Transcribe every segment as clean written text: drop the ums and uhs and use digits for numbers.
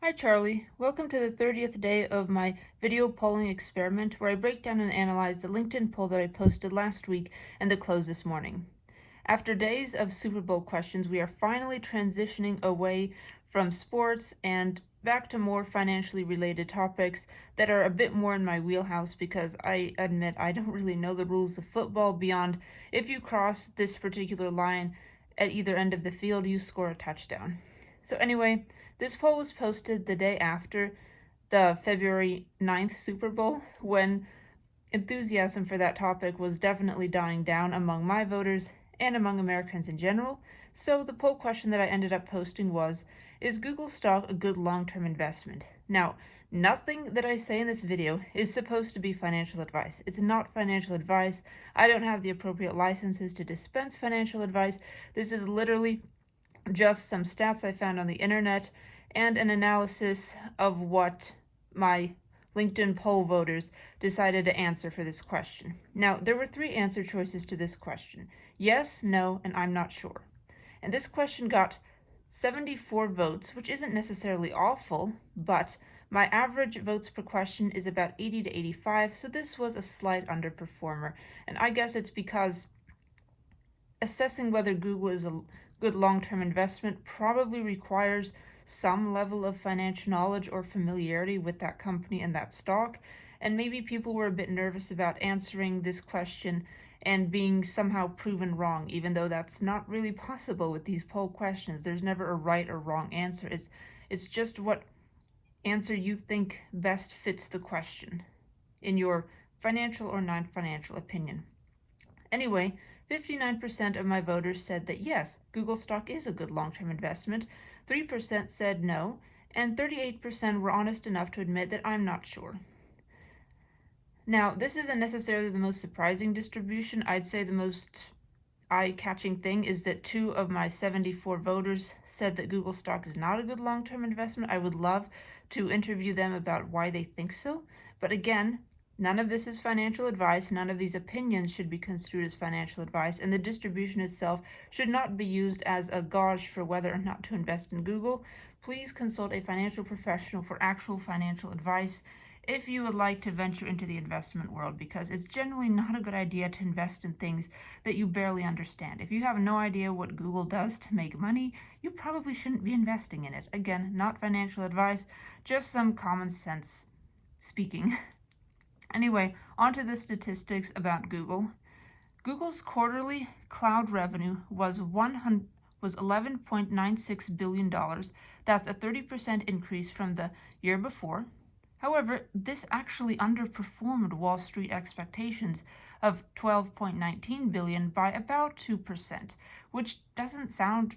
Hi Charlie, welcome to the 30th day of my video polling experiment where I break down and analyze the LinkedIn poll that I posted last week and the close this morning. After days of Super Bowl questions, we are finally transitioning away from sports and back to more financially related topics that are a bit more in my wheelhouse because I admit I don't really know the rules of football beyond if you cross this particular line at either end of the field, you score a touchdown. So anyway, this poll was posted the day after the February 9th Super Bowl when enthusiasm for that topic was definitely dying down among my voters and among Americans in general. So the poll question that I ended up posting was, is Google stock a good long-term investment? Now, nothing that I say in this video is supposed to be financial advice. It's not financial advice. I don't have the appropriate licenses to dispense financial advice. This is literally just some stats I found on the internet and an analysis of what my LinkedIn poll voters decided to answer for this question. Now, there were three answer choices to this question: yes, no, and I'm not sure. And this question got 74 votes, which isn't necessarily awful, but my average votes per question is about 80 to 85, so this was a slight underperformer. And I guess it's because assessing whether Google is a good long-term investment probably requires some level of financial knowledge or familiarity with that company and that stock. And maybe people were a bit nervous about answering this question and being somehow proven wrong, even though that's not really possible with these poll questions. There's never a right or wrong answer. It's just what answer you think best fits the question in your financial or non-financial opinion. Anyway, 59% of my voters said that yes, Google stock is a good long-term investment, 3% said no, and 38% were honest enough to admit that I'm not sure. Now, this isn't necessarily the most surprising distribution. I'd say the most eye-catching thing is that 2 of my 74 voters said that Google stock is not a good long-term investment. I would love to interview them about why they think so. But again, none of this is financial advice. None of these opinions should be construed as financial advice, and the distribution itself should not be used as a gauge for whether or not to invest in Google. Please consult a financial professional for actual financial advice if you would like to venture into the investment world, because it's generally not a good idea to invest in things that you barely understand. If you have no idea what Google does to make money, you probably shouldn't be investing in it. Again, not financial advice, just some common sense speaking. Anyway, on to the statistics about Google. Google's quarterly cloud revenue was $11.96 billion. That's a 30% increase from the year before. However, this actually underperformed Wall Street expectations of $12.19 billion by about 2%, which doesn't sound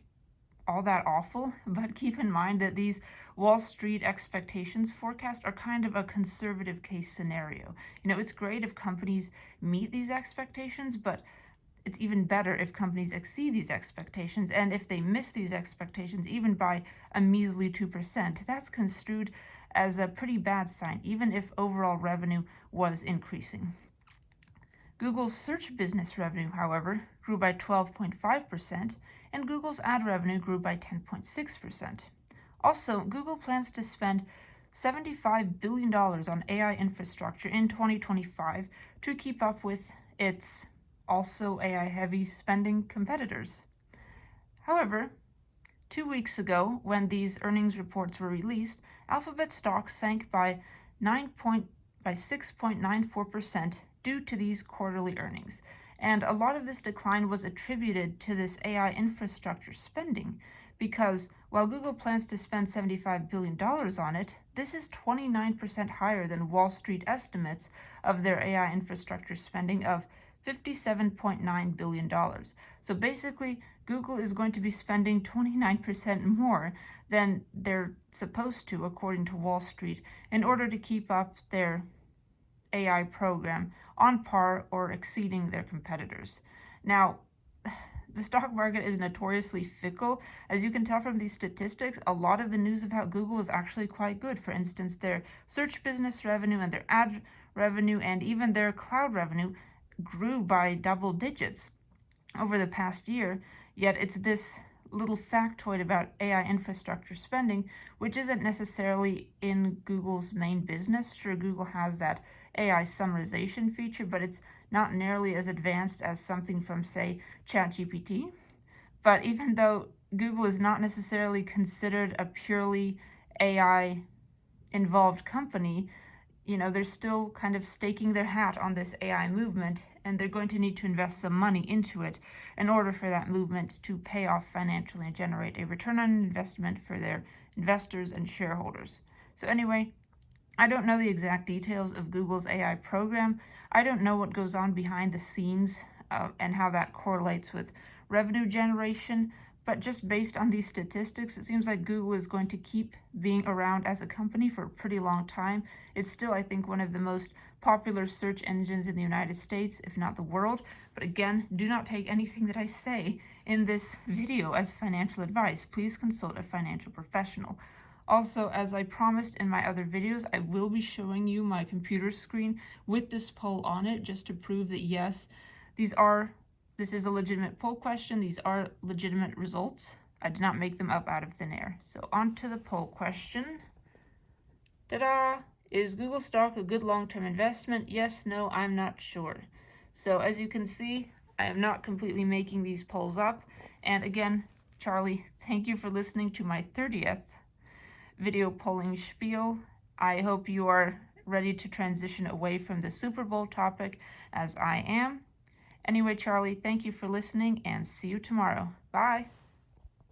all that awful, but keep in mind that these Wall Street expectations forecast are kind of a conservative case scenario. It's great if companies meet these expectations, but it's even better if companies exceed these expectations, and if they miss these expectations even by a measly 2%, that's construed as a pretty bad sign, even if overall revenue was increasing. Google's search business revenue, however, grew by 12.5%, and Google's ad revenue grew by 10.6%. Also, Google plans to spend $75 billion on AI infrastructure in 2025 to keep up with its also AI-heavy spending competitors. However, 2 weeks ago, when these earnings reports were released, Alphabet stock sank by 6.94% due to these quarterly earnings. And a lot of this decline was attributed to this AI infrastructure spending, because while Google plans to spend $75 billion on it, this is 29% higher than Wall Street estimates of their AI infrastructure spending of $57.9 billion. So basically, Google is going to be spending 29% more than they're supposed to, according to Wall Street, in order to keep up their AI program on par or exceeding their competitors. Now, the stock market is notoriously fickle. As you can tell from these statistics, a lot of the news about Google is actually quite good. For instance, their search business revenue and their ad revenue and even their cloud revenue grew by double digits over the past year, yet it's this little factoid about AI infrastructure spending, which isn't necessarily in Google's main business. Sure, Google has that AI summarization feature, but it's not nearly as advanced as something from, say, ChatGPT. But even though Google is not necessarily considered a purely AI involved company, they're still kind of staking their hat on this AI movement, and they're going to need to invest some money into it in order for that movement to pay off financially and generate a return on investment for their investors and shareholders. So anyway, I don't know the exact details of Google's AI program. I don't know what goes on behind the scenes and how that correlates with revenue generation. But just based on these statistics, it seems like Google is going to keep being around as a company for a pretty long time. It's still, I think, one of the most popular search engines in the United States, if not the world. But again, do not take anything that I say in this video as financial advice. Please consult a financial professional. Also, as I promised in my other videos, I will be showing you my computer screen with this poll on it, just to prove that yes, this is a legitimate poll question. These are legitimate results. I did not make them up out of thin air. So on to the poll question. Ta-da! Is Google stock a good long-term investment? Yes, no, I'm not sure. So as you can see, I am not completely making these polls up. And again, Charlie, thank you for listening to my 30th video polling spiel. I hope you are ready to transition away from the Super Bowl topic, as I am. Anyway, Charlie, thank you for listening, and see you tomorrow. Bye.